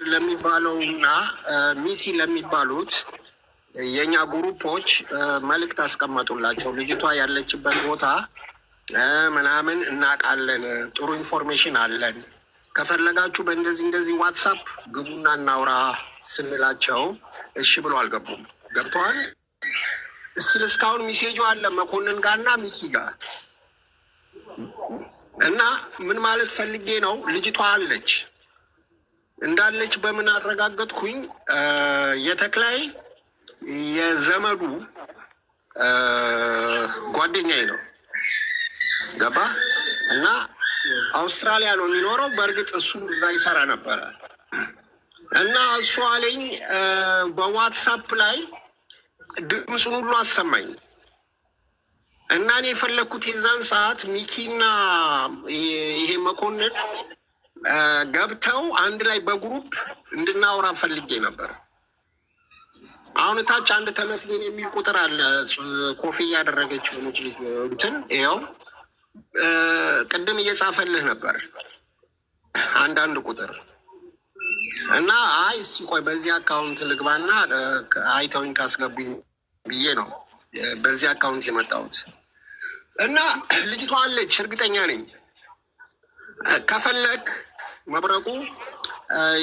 ለሚባለውና ሚኪ ለሚባሉት የኛ ግሩፖች መልእክት አስቀመጡላቸው። ልጅቷ ያለችበት ቦታ ምናምን እናውቃለን፣ ጥሩ ኢንፎርሜሽን አለን፣ ከፈለጋችሁ በእንደዚህ እንደዚህ ዋትሳፕ ግቡና እናውራ ስንላቸው እሺ ብሎ አልገቡም። ገብተዋል። እስቲል እስካሁን ሚሴጁ አለ መኮንን ጋርና ሚኪ ጋር እና ምን ማለት ፈልጌ ነው፣ ልጅቷ አለች እንዳለች በምን አረጋገጥኩኝ? የተክላይ የዘመዱ ጓደኛዬ ነው ገባ እና አውስትራሊያ ነው የሚኖረው። በእርግጥ እሱም እዛ ይሰራ ነበረ እና እሱ አለኝ በዋትሳፕ ላይ ድምፁን ሁሉ አሰማኝ እና እኔ የፈለግኩት የዛን ሰዓት ሚኪና ይሄ መኮንን ገብተው አንድ ላይ በግሩፕ እንድናወራ ፈልጌ ነበር። አሁን ታች አንድ ተመስገን የሚል ቁጥር አለ፣ ኮፍያ ያደረገች ሆነች ልጅ እንትን ይኸው ቅድም እየጻፈልህ ነበር አንዳንድ ቁጥር እና አይ እስኪ ቆይ በዚህ አካውንት ልግባና አይተውኝ ካስገቡኝ ብዬ ነው በዚህ አካውንት የመጣሁት እና ልጅቷ አለች እርግጠኛ ነኝ። ከፈለክ መብረቁ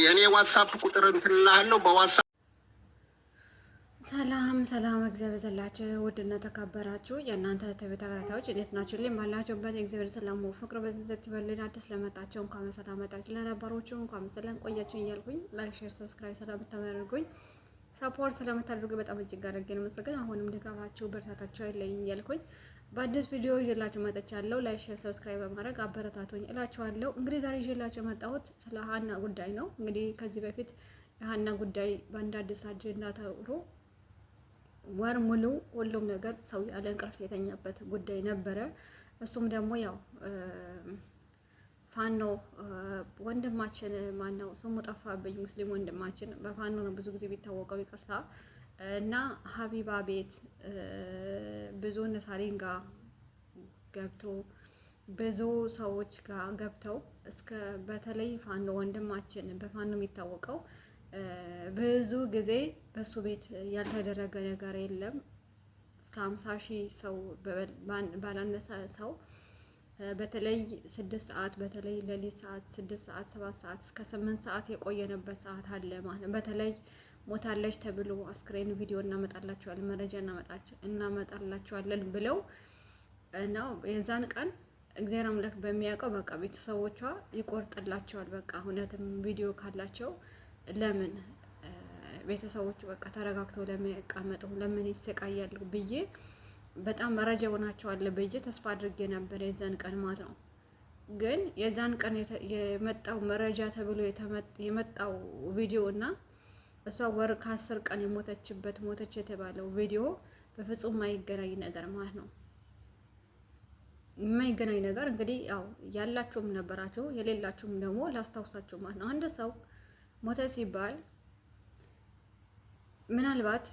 የኔ ዋትሳፕ ቁጥር እንትን እልሃለሁ በዋትሳፕ። ሰላም ሰላም፣ እግዚአብሔር ይመስገን። ውድና ተከበራችሁ የእናንተ ተከታታዮች እንዴት ናችሁ? ባላችሁበት እግዚአብሔር ሰላም ፍቅር በዚህ ይበልን። አዲስ ለመጣችሁ እንኳን ሰላም መጣችሁ፣ ለነባሮቹ እንኳን ሰላም ቆያችሁ እያልኩኝ ላይክ፣ ሼር፣ ሰብስክራይብ ስለምታደርጉኝ ሰፖርት ስለምታደርጉ በጣም እጅግ አድርጌ ነው የምመሰግነው። አሁንም ድጋፋችሁ በርታታችሁ አይለይኝ እያልኩኝ በአዲስ ቪዲዮ ይዤላችሁ መጥቻለሁ። ላይክ፣ ሼር፣ ሰብስክራይብ በማድረግ አበረታቱኝ እላችኋለሁ። እንግዲህ ዛሬ ይዤላችሁ የመጣሁት ስለ ሀና ጉዳይ ነው። እንግዲህ ከዚህ በፊት የሀና ጉዳይ በአንድ አዲስ አጀንዳ ተብሎ ወር ሙሉ ሁሉም ነገር ሰው ያለ እንቅልፍ የተኛበት ጉዳይ ነበረ። እሱም ደግሞ ያው ፋኖ ወንድማችን ማነው ስሙ ጠፋብኝ፣ ሙስሊም ወንድማችን በፋኖ ነው ብዙ ጊዜ ቢታወቀው ይቅርታ፣ እና ሀቢባ ቤት ብዙ ነሳሪን ጋር ገብቶ ብዙ ሰዎች ጋር ገብተው እስከ በተለይ ፋኖ ወንድማችን በፋኖ የሚታወቀው ብዙ ጊዜ በሱ ቤት ያልተደረገ ነገር የለም። እስከ 50,000 ሰው ባላነሰ ሰው በተለይ 6 ሰዓት በተለይ ሌሊት ሰዓት 6 ሰዓት 7 ሰዓት እስከ 8 ሰዓት የቆየነበት ሰዓት አለ ማለት ነው። በተለይ ሞታለች ተብሎ አስክሬን ቪዲዮ እናመጣላችኋለን፣ መረጃ እናመጣላችኋለን ብለው ነው የዛን ቀን እግዚአብሔር አምላክ በሚያውቀው በቃ ቤተሰቦቿ ይቆርጥላቸዋል። በቃ እውነትም ቪዲዮ ካላቸው ለምን ቤተሰቦቹ በቃ ተረጋግተው ለሚያቀመጡ ለምን ይሰቃያሉ ብዬ በጣም መረጃ ሆናቸዋል ብዬ ተስፋ አድርጌ ነበር የዛን ቀን ማለት ነው። ግን የዛን ቀን የመጣው መረጃ ተብሎ የመጣው ቪዲዮ እና እሷ ወር ከ10 ቀን የሞተችበት ሞተች የተባለው ቪዲዮ በፍጹም የማይገናኝ ነገር ማለት ነው። የማይገናኝ ነገር እንግዲህ ያው ያላችሁም ነበራችሁ የሌላችሁም ደግሞ ላስታውሳችሁ ማለት ነው። አንድ ሰው ሞተ ሲባል ምናልባት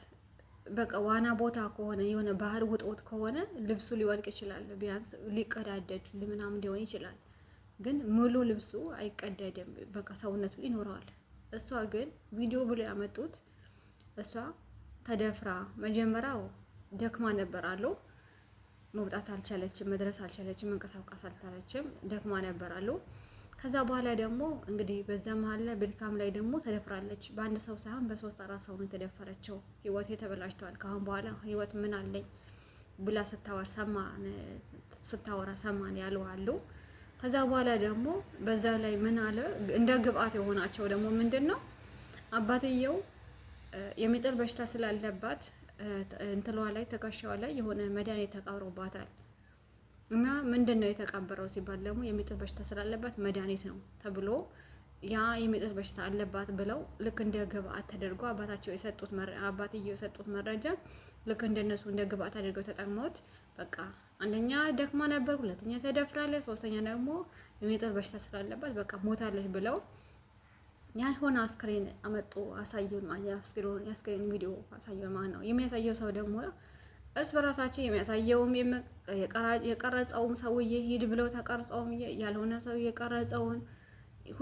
በቃ ዋና ቦታ ከሆነ የሆነ ባህር ውጦት ከሆነ ልብሱ ሊወልቅ ይችላል፣ ቢያንስ ሊቀዳደድ ምናምን ሊሆን ይችላል። ግን ሙሉ ልብሱ አይቀደድም፣ በቃ ሰውነቱ ይኖረዋል። እሷ ግን ቪዲዮ ብሎ ያመጡት እሷ ተደፍራ መጀመሪያው ደክማ ነበር አለው። መውጣት አልቻለችም፣ መድረስ አልቻለችም፣ መንቀሳቀስ አልቻለችም፣ ደክማ ነበር አለው። ከዛ በኋላ ደግሞ እንግዲህ በዛ መሀል ላይ በድካም ላይ ደግሞ ተደፍራለች። በአንድ ሰው ሳይሆን በ3-4 ሰው ነው የተደፈረችው። ህይወት ተበላሽቷል፣ ካሁን በኋላ ህይወት ምን አለኝ ብላ ስታወራ ሰማን ያለው አሉ። ከዛ በኋላ ደግሞ በዛ ላይ ምን አለ እንደ ግብአት የሆናቸው ደግሞ ምንድነው አባትየው የሚጥል በሽታ ስላለባት እንትሏ ላይ ተከሻዋ ላይ የሆነ መድኃኒት ተቀብሮባታል። እና ምንድነው የተቀበረው ሲባል ደግሞ የሚጥል በሽታ ስላለባት መድኃኒት ነው ተብሎ ያ የሚጥል በሽታ አለባት ብለው ልክ እንደ ግብአት ተደርጎ አባትየው የሰጡት መረጃ ልክ እንደነሱ እንደ ግብአት አድርገው ተጠቅመውት በቃ አንደኛ ደክማ ነበር፣ ሁለተኛ ተደፍራለች፣ ሶስተኛ ደግሞ የሚጥል በሽታ ስላለባት በቃ ሞታለች ብለው ያልሆነ አስክሬን አመጡ አሳዩን ማለት የአስክሬን ቪዲዮ አሳዩን ማለት ነው። የሚያሳየው ሰው ደግሞ እርስ በራሳቸው የሚያሳየውም የቀረጸውም ሰውዬ ሂድ ብለው ተቀርጸውም ያልሆነ ሰው የቀረጸውን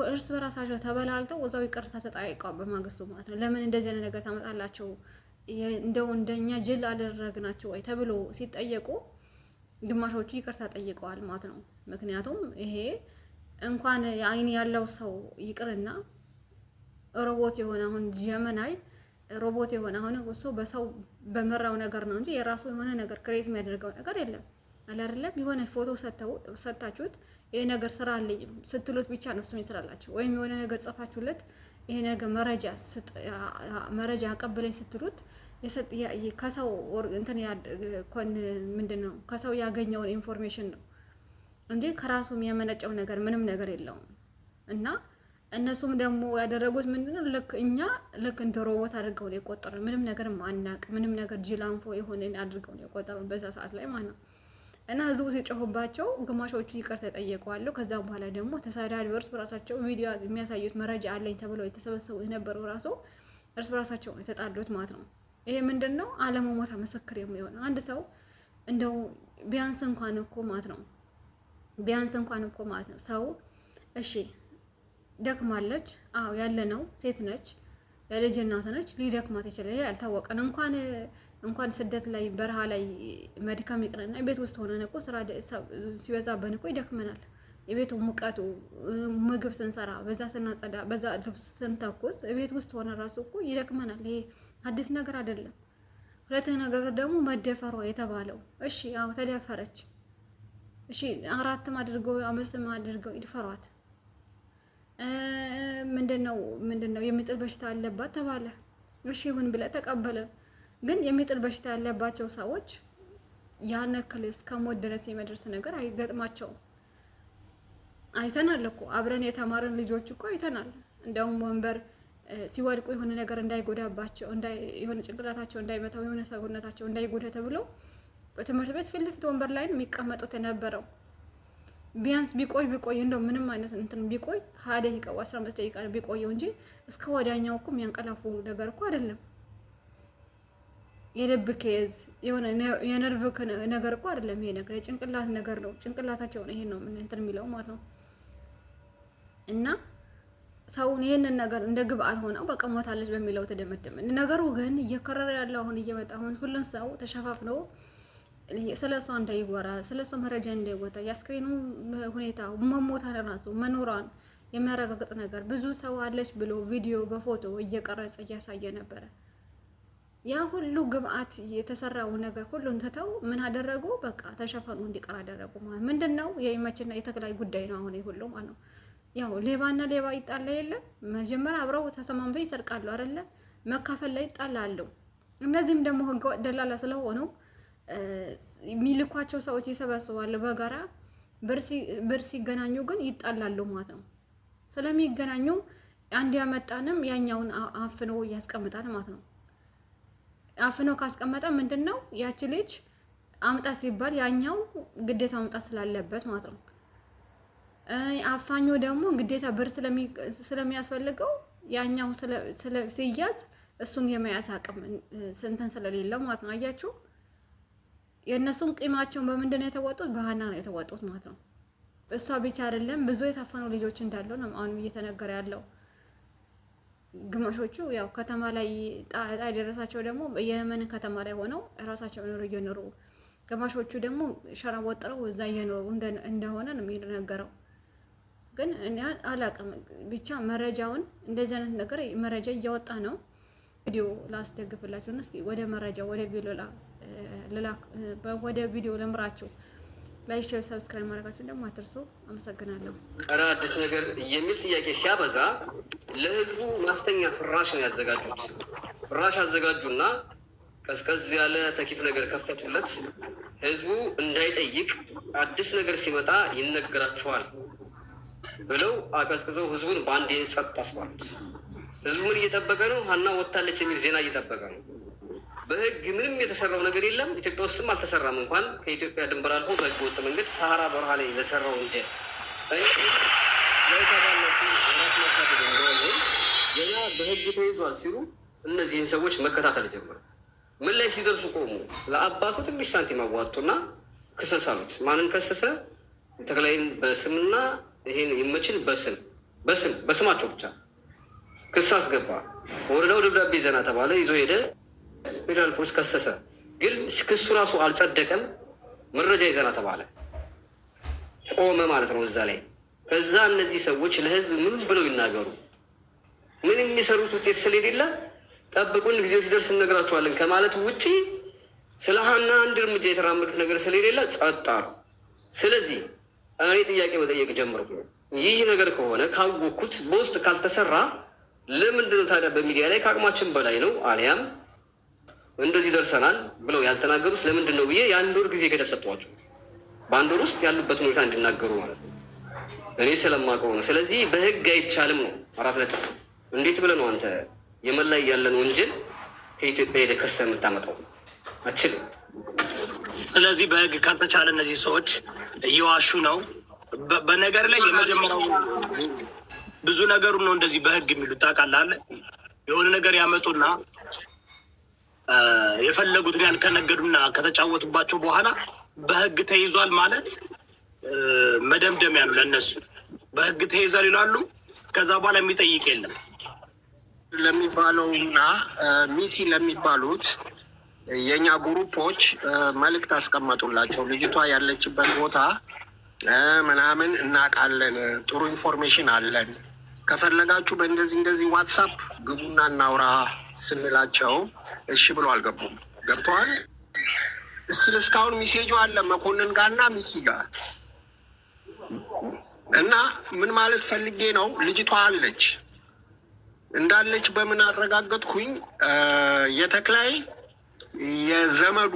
እርስ በራሳቸው ተበላልተው እዛው ይቅርታ ተጠያይቀዋል በማግስቱ ማለት ነው። ለምን እንደዚህ አይነት ነገር ታመጣላቸው? እንደው እንደኛ ጅል አደረግናቸው ወይ ተብሎ ሲጠየቁ ግማሾቹ ይቅርታ ጠይቀዋል ማለት ነው። ምክንያቱም ይሄ እንኳን የአይን ያለው ሰው ይቅርና ሮቦት የሆነ አሁን ጀመናይ ሮቦት የሆነ አሁን እሱ በሰው በመራው ነገር ነው እንጂ የራሱ የሆነ ነገር ክሬት የሚያደርገው ነገር የለም። አይደለም የሆነ ፎቶ ሰጣችሁት ይሄ ነገር ስራ አለኝ ስትሉት ብቻ ነው እሱ ይስራላችሁ። ወይም የሆነ ነገር ጽፋችሁለት ይሄ ነገር መረጃ አቀበለኝ ስትሉት ከሰው እንትን ምንድነው ከሰው ያገኘውን ኢንፎርሜሽን ነው እንጂ ከራሱ የሚያመነጨው ነገር ምንም ነገር የለውም። እና እነሱም ደግሞ ያደረጉት ምንድነው ልክ እንደ ሮቦት አድርገው ነው የቆጠሩን። ምንም ነገር ማናቅ ምንም ነገር ጅላንፎ የሆነ አድርገው ነው የቆጠሩን በዛ ሰዓት ላይ ማለት ነው። እና ህዝቡ ሲጮሁባቸው ግማሾቹ ይቅርታ ተጠየቀዋል። ከዛ በኋላ ደግሞ ተሳዳቢ እርስ በራሳቸው ቪዲዮ የሚያሳዩት መረጃ አለኝ ተብለው የተሰበሰቡ የነበረው ራሱ እርስ በራሳቸው የተጣሉት ማለት ነው። ይሄ ምንድነው አለመሞታ ምስክር የሚሆነው አንድ ሰው እንደው ቢያንስ እንኳን እኮ ማለት ነው ሰው እሺ ደክማለች፣ አዎ ያለነው ሴት ነች፣ የልጅ እናት ነች፣ ሊደክማት ይችላል። ይሄ አልታወቀን እንኳን ስደት ላይ በረሃ ላይ መድከም ይቅርና ቤት ውስጥ ሆነን እኮ ስራ ሲበዛብን እኮ ይደክመናል። የቤቱ ሙቀቱ ምግብ ስንሰራ በዛ ስናጸዳ በዛ ልብስ ስንተኩስ ቤት ውስጥ ሆነ ራሱ እኮ ይደክመናል። ይሄ አዲስ ነገር አይደለም። ሁለተኛ ነገር ደግሞ መደፈሯ የተባለው እሺ አዎ ተደፈረች፣ እሺ 4 አድርገው 5 አድርገው ይድፈሯት። ምንድነው የሚጥል በሽታ አለባት ተባለ። እሺ ይሁን ብለ ተቀበለ። ግን የሚጥል በሽታ ያለባቸው ሰዎች ያን ያክል እስከ ሞት ድረስ የመድረስ ነገር አይገጥማቸውም። አይተናል እኮ አብረን የተማረን ልጆች እኮ አይተናል። እንደውም ወንበር ሲወድቁ የሆነ ነገር እንዳይጎዳባቸው የሆነ ጭንቅላታቸው እንዳይመታው የሆነ ሰውነታቸው እንዳይጎዳ ተብሎ በትምህርት ቤት ፊት ለፊት ወንበር ላይ ነው የሚቀመጡት የነበረው። ቢያንስ ቢቆይ እንደው ምንም አይነት እንትን ቢቆይ 20 ደቂቃ 15 ደቂቃ ቢቆየው እንጂ እስከ ወዲያኛው እኮ የሚያንቀላፉ ነገር እኮ አይደለም። የልብ ኬዝ የሆነ የነርቭ ነገር እኮ አይደለም። ይሄ ነገር የጭንቅላት ነገር ነው። ጭንቅላታቸው ነው ይሄን ነው እንትን የሚለው ማለት ነው። እና ሰውን ይሄንን ነገር እንደ ግብአት ሆነው በቃ ሞታለች በሚለው ተደመደመ። ነገሩ ግን እየከረረ ያለው አሁን እየመጣ አሁን ሁሉን ሰው ተሸፋፍኖ ስለሷ እንዳይወራ ስለሷ መረጃ እንዳይወጣ የአስክሬኑ ሁኔታ መሞታን ራሱ መኖሯን የሚያረጋግጥ ነገር ብዙ ሰው አለች ብሎ ቪዲዮ በፎቶ እየቀረጸ እያሳየ ነበረ። ያ ሁሉ ግብአት የተሰራው ነገር ሁሉን ተተው ምን አደረጉ? በቃ ተሸፈኑ እንዲቀር አደረጉ። ማለት ምንድነው የኢመችና የተክላይ ጉዳይ ነው። አሁን ሁሉ ማለት ነው ያው ሌባና ሌባ ይጣላ የለ መጀመሪያ አብረው ተሰማምተው ይሰርቃሉ አይደለ? መካፈል ላይ ይጣላሉ። እነዚህም ደግሞ ህገወጥ ደላላ ስለሆኑ የሚልኳቸው ሰዎች ይሰበስባሉ በጋራ ብር ሲገናኙ ግን ይጣላሉ ማለት ነው። ስለሚገናኙ አንድ ያመጣንም ያኛውን አፍኖ ያስቀምጣል ማለት ነው። አፍኖ ካስቀመጠ ምንድነው ያቺ ልጅ አምጣ ሲባል ያኛው ግዴታ ማምጣት ስላለበት ማለት ነው። አፋኙ ደግሞ ግዴታ ብር ስለሚያስፈልገው ያኛው ሲያዝ እሱን የመያዝ አቅም ስንተን ስለሌለው ማለት ነው። አያችሁ የእነሱን ቂማቸውን በምንድን ነው የተወጡት? በሃና ነው የተወጡት ማለት ነው። እሷ ብቻ አይደለም ብዙ የታፈኑ ልጆች እንዳሉ ነው አሁን እየተነገረ ያለው። ግማሾቹ ያው ከተማ ላይ ጣጣ የደረሳቸው ደግሞ የመን ከተማ ላይ ሆነው ራሳቸውን ኑሮ እየኖሩ፣ ግማሾቹ ደግሞ ሸራ ወጥረው እዛ እየኖሩ እንደሆነ ነው የሚነገረው። ግን እኔ አላውቅም ብቻ መረጃውን እንደዚህ አይነት ነገር መረጃ እያወጣ ነው። ቪዲዮ ላስደግፍላችሁ እና እስኪ ወደ መረጃው ወደ ቪዲዮ ለምራችሁ ላይክ፣ ሼር፣ ሰብስክራይብ ማድረጋችሁ ደግሞ አትርሱ። አመሰግናለሁ። ቀረ አዲስ ነገር የሚል ጥያቄ ሲያበዛ ለህዝቡ ማስተኛ ፍራሽ ነው ያዘጋጁት። ፍራሽ አዘጋጁና ቀዝቀዝ ያለ ተኪፍ ነገር ከፈቱለት። ህዝቡ እንዳይጠይቅ አዲስ ነገር ሲመጣ ይነገራቸዋል ብለው አቀዝቅዘው ህዝቡን በአንድ ጸጥ አስባሉት። ህዝቡ ምን እየጠበቀ ነው? ሀና ወታለች የሚል ዜና እየጠበቀ ነው። በህግ ምንም የተሰራው ነገር የለም። ኢትዮጵያ ውስጥም አልተሰራም። እንኳን ከኢትዮጵያ ድንበር አልፎ በህገ ወጥ መንገድ ሰሃራ በረሃ ላይ ለሰራው ወንጀል ገና በህግ ተይዟል ሲሉ እነዚህን ሰዎች መከታተል ጀመሩ። ምን ላይ ሲደርሱ ቆሙ። ለአባቱ ትንሽ ሳንቲም አዋጡና ክሰስ አሉት። ማንን ከሰሰ? ተክላይን በስምና ይሄን ይመችን በስም በስማቸው ብቻ ክስ አስገባ። ወረዳው ደብዳቤ ይዘና ተባለ፣ ይዞ ሄደ። ፌዴራል ፖሊስ ከሰሰ። ግን ክሱ ራሱ አልጸደቀም። መረጃ ይዘና ተባለ፣ ቆመ ማለት ነው እዛ ላይ። ከዛ እነዚህ ሰዎች ለህዝብ ምን ብለው ይናገሩ? ምን የሚሰሩት ውጤት ስለሌለ ጠብቁን ጊዜው ሲደርስ እነግራቸዋለን ከማለት ውጪ ስለ ሀና አንድ እርምጃ የተራመዱት ነገር ስለሌለ ጸጥ አሉ። ስለዚህ እኔ ጥያቄ መጠየቅ ጀምርኩ። ይህ ነገር ከሆነ ካወቅኩት በውስጥ ካልተሰራ ለምንድን ነው ታዲያ በሚዲያ ላይ ከአቅማችን በላይ ነው አሊያም እንደዚህ ደርሰናል ብለው ያልተናገሩት ለምንድን ነው ብዬ የአንድ ወር ጊዜ ገደብ ሰጥቷቸው በአንድ ወር ውስጥ ያሉበትን ሁኔታ እንዲናገሩ ማለት ነው። እኔ ስለማውቀው ነው። ስለዚህ በህግ አይቻልም ነው 4 ነጥብ። እንዴት ብለህ ነው አንተ የመን ላይ ያለን ወንጀል ከኢትዮጵያ ሄደህ ከሰህ የምታመጣው? አችልም። ስለዚህ በህግ ካልተቻለ እነዚህ ሰዎች እየዋሹ ነው። በነገር ላይ የመጀመሪያው ብዙ ነገሩ ነው እንደዚህ በህግ የሚሉት ታውቃለህ። የሆነ ነገር ያመጡና የፈለጉትን ያህል ከነገዱና ከተጫወቱባቸው በኋላ በህግ ተይዟል ማለት መደምደሚያ ነው ለእነሱ። በህግ ተይዟል ይላሉ። ከዛ በኋላ የሚጠይቅ የለም ለሚባለውና ሚቲ ለሚባሉት የኛ ግሩፖች መልእክት አስቀመጡላቸው። ልጅቷ ያለችበት ቦታ ምናምን እናውቃለን፣ ጥሩ ኢንፎርሜሽን አለን፣ ከፈለጋችሁ በእንደዚህ እንደዚህ ዋትሳፕ ግቡና እናውራ ስንላቸው እሺ ብሎ አልገቡም። ገብተዋል። እስቲል እስካሁን ሚሴጁ አለ መኮንን ጋርና ሚኪ ጋር እና ምን ማለት ፈልጌ ነው፣ ልጅቷ አለች እንዳለች በምን አረጋገጥኩኝ? የተክላይ የዘመዱ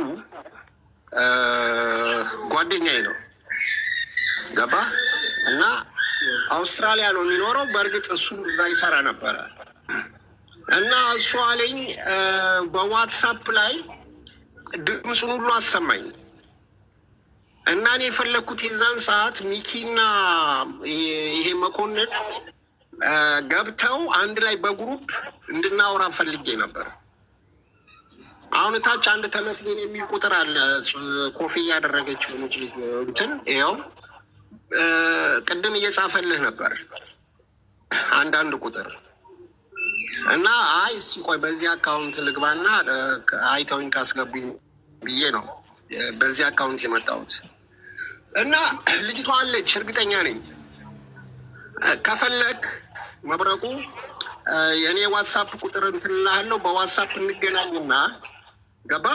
ጓደኛዬ ነው ገባ እና አውስትራሊያ ነው የሚኖረው። በእርግጥ እሱም እዛ ይሰራ ነበረ እና እሱ አለኝ በዋትሳፕ ላይ ድምፁን ሁሉ አሰማኝ እና እኔ የፈለግኩት የዛን ሰዓት ሚኪና ይሄ መኮንን ገብተው አንድ ላይ በግሩፕ እንድናወራ ፈልጌ ነበር። አሁን ታች አንድ ተመስገን የሚል ቁጥር አለ፣ ኮፍያ ያደረገችው ልጅ እንትን ይኸው ቅድም እየጻፈልህ ነበር አንዳንድ ቁጥር እና አይ እስኪ ቆይ በዚህ አካውንት ልግባና አይተውኝ ካስገቡኝ ብዬ ነው በዚህ አካውንት የመጣሁት። እና ልጅቷ አለች እርግጠኛ ነኝ። ከፈለግ መብረቁ የእኔ ዋትሳፕ ቁጥር እንትን እልሃለሁ፣ በዋትሳፕ እንገናኝና ገባ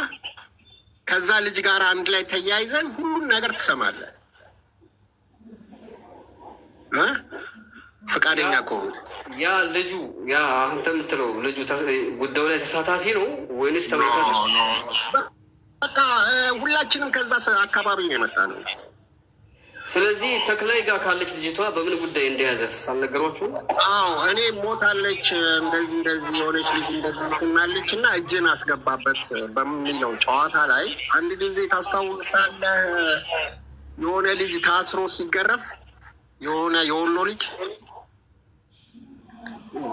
ከዛ ልጅ ጋር አንድ ላይ ተያይዘን ሁሉን ነገር ትሰማለህ ፈቃደኛ ከሆኑ። ያ ልጁ ያ አንተ የምትለው ልጁ ጉዳዩ ላይ ተሳታፊ ነው ወይንስ ተመልካች? በቃ ሁላችንም ከዛ አካባቢ ነው የመጣ ነው። ስለዚህ ተክላይ ጋር ካለች ልጅቷ በምን ጉዳይ እንደያዘ አልነገሯችሁም? አዎ እኔ ሞታለች እንደዚህ እንደዚህ የሆነች ልጅ እንደዚህ ትናለች እና እጅን አስገባበት በሚለው ጨዋታ ላይ አንድ ጊዜ ታስታውሳለህ? የሆነ ልጅ ታስሮ ሲገረፍ የሆነ የወሎ ልጅ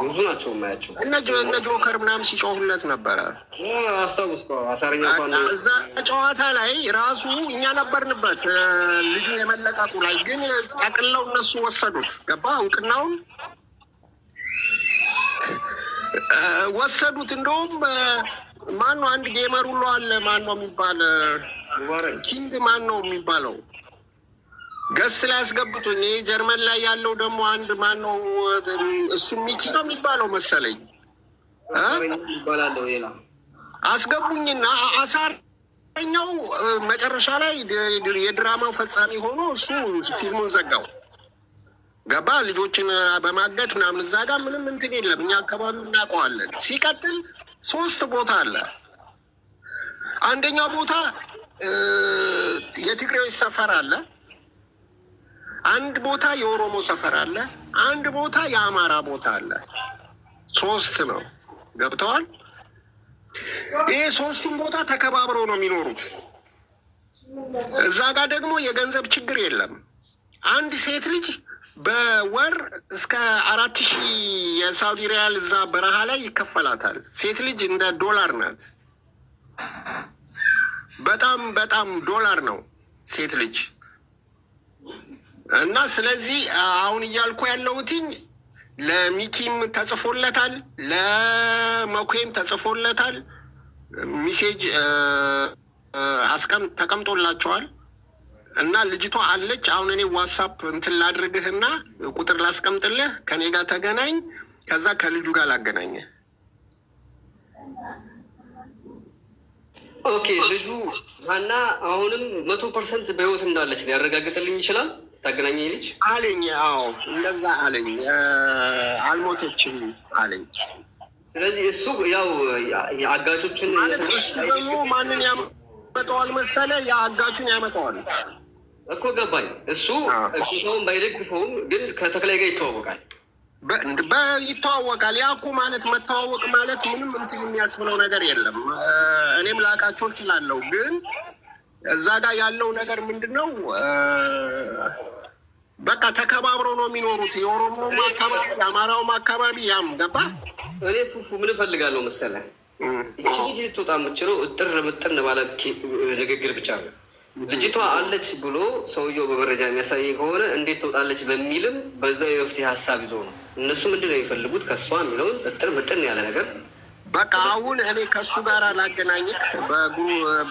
ብዙ ናቸው የማያቸው እነ ጆከር ምናምን ሲጮሁለት ነበረ። አስታውስ አሳረኛ እዛ ጨዋታ ላይ ራሱ እኛ ነበርንበት ልጁ የመለቀቁ ላይ ግን ጠቅለው እነሱ ወሰዱት። ገባ እውቅናውን ወሰዱት። እንደውም ማነው አንድ ጌመር ሁሉ አለ ማነው የሚባል ኪንግ ማነው የሚባለው ገስ ላይ አስገብቶኝ። ይሄ ጀርመን ላይ ያለው ደግሞ አንድ ማነው እሱ ሚኪ ነው የሚባለው መሰለኝ አስገቡኝና አሳረኛው መጨረሻ ላይ የድራማው ፈጻሚ ሆኖ እሱ ፊልሙን ዘጋው። ገባ ልጆችን በማገት ምናምን እዛ ጋር ምንም እንትን የለም። እኛ አካባቢው እናውቀዋለን። ሲቀጥል 3 ቦታ አለ። አንደኛው ቦታ የትግሬዎች ሰፈር አለ፣ አንድ ቦታ የኦሮሞ ሰፈር አለ፣ አንድ ቦታ የአማራ ቦታ አለ። 3 ነው። ገብተዋል። ይህ 3ቱም ቦታ ተከባብረው ነው የሚኖሩት። እዛ ጋር ደግሞ የገንዘብ ችግር የለም። አንድ ሴት ልጅ በወር እስከ 4000 የሳውዲ ሪያል እዛ በረሃ ላይ ይከፈላታል። ሴት ልጅ እንደ ዶላር ናት። በጣም በጣም ዶላር ነው ሴት ልጅ። እና ስለዚህ አሁን እያልኩ ያለሁትኝ ለሚኪም ተጽፎለታል፣ ለመኩም ተጽፎለታል። ሚሴጅ ተቀምጦላቸዋል። እና ልጅቷ አለች። አሁን እኔ ዋትሳፕ እንትን ላድርግህና ቁጥር ላስቀምጥልህ፣ ከኔ ጋር ተገናኝ፣ ከዛ ከልጁ ጋር ላገናኘህ። ኦኬ። ልጁ ሀና አሁንም 100% በህይወት እንዳለች ሊያረጋግጥልኝ ይችላል? ታገናኘኝ ልጅ አለኝ። አዎ እንደዛ አለኝ። አልሞተችም አለኝ። ስለዚህ እሱ ያው የአጋቾችን ማለት እሱ ደግሞ ማንን ያመጣዋል መሰለ? የአጋቹን ያመጣዋል እኮ ገባኝ። እሱ እሱን ባይደግፈውም ግን ከተክላይ ጋር ይተዋወቃል ይተዋወቃል። ያ እኮ ማለት መተዋወቅ ማለት ምንም እንትን የሚያስብለው ነገር የለም። እኔም ላቃቸው እችላለሁ፣ ግን እዛ ጋር ያለው ነገር ምንድን ነው? በቃ ተከባብረው ነው የሚኖሩት። የኦሮሞውም አካባቢ የአማራውም አካባቢ ያም ገባ። እኔ ፉፉ ምን እፈልጋለሁ መሰለህ? እቺ ልጅ ልትወጣ የምችለው እጥር ምጥን ባለ ንግግር ብቻ ነው። ልጅቷ አለች ብሎ ሰውየው በመረጃ የሚያሳየኝ ከሆነ እንዴት ትወጣለች በሚልም በዛ የመፍትሄ ሀሳብ ይዞ ነው። እነሱ ምንድን ነው የሚፈልጉት ከእሷ የሚለውን እጥር ምጥን ያለ ነገር። በቃ አሁን እኔ ከእሱ ጋር ላገናኝክ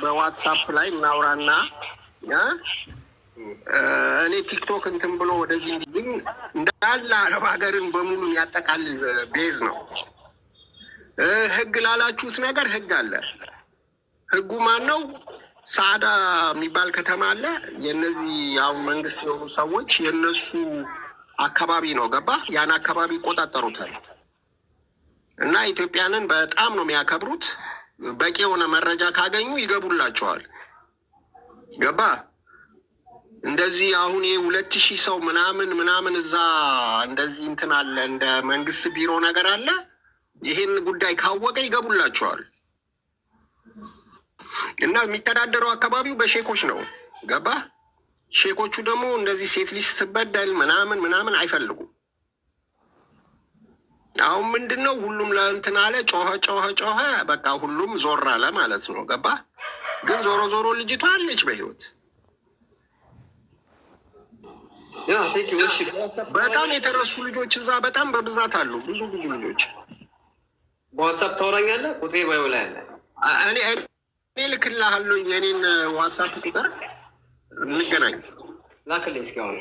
በዋትሳፕ ላይ እናውራና እኔ ቲክቶክ እንትን ብሎ ወደዚህ ግን እንዳለ አረብ ሀገርን በሙሉ ያጠቃልል ቤዝ ነው። ህግ ላላችሁት ነገር ህግ አለ። ህጉ ማን ነው? ሳዕዳ የሚባል ከተማ አለ። የነዚህ አሁን መንግስት የሆኑ ሰዎች የነሱ አካባቢ ነው ገባ። ያን አካባቢ ይቆጣጠሩታል እና ኢትዮጵያንን በጣም ነው የሚያከብሩት። በቂ የሆነ መረጃ ካገኙ ይገቡላቸዋል ገባ። እንደዚህ አሁን 2000 ሰው ምናምን እዛ እንደዚህ እንትን አለ፣ እንደ መንግስት ቢሮ ነገር አለ። ይሄን ጉዳይ ካወቀ ይገቡላቸዋል። እና የሚተዳደረው አካባቢው በሼኮች ነው ገባ። ሼኮቹ ደግሞ እንደዚህ ሴት ልጅ ስትበደል ምናምን አይፈልጉም። አሁን ምንድን ነው ሁሉም ለእንትን አለ፣ ጮኸ፣ በቃ ሁሉም ዞር አለ ማለት ነው ገባ። ግን ዞሮ ልጅቷ አለች በህይወት። በጣም የተረሱ ልጆች እዛ በጣም በብዛት አሉ። ብዙ ልጆች በዋትሳፕ ታወራኛለህ? ቁጥሬ ባዮ ላይ አለ። እኔ ልክልሃለሁ የኔን ዋትሳፕ ቁጥር፣ እንገናኝ። ላክልኝ እስኪ አሁን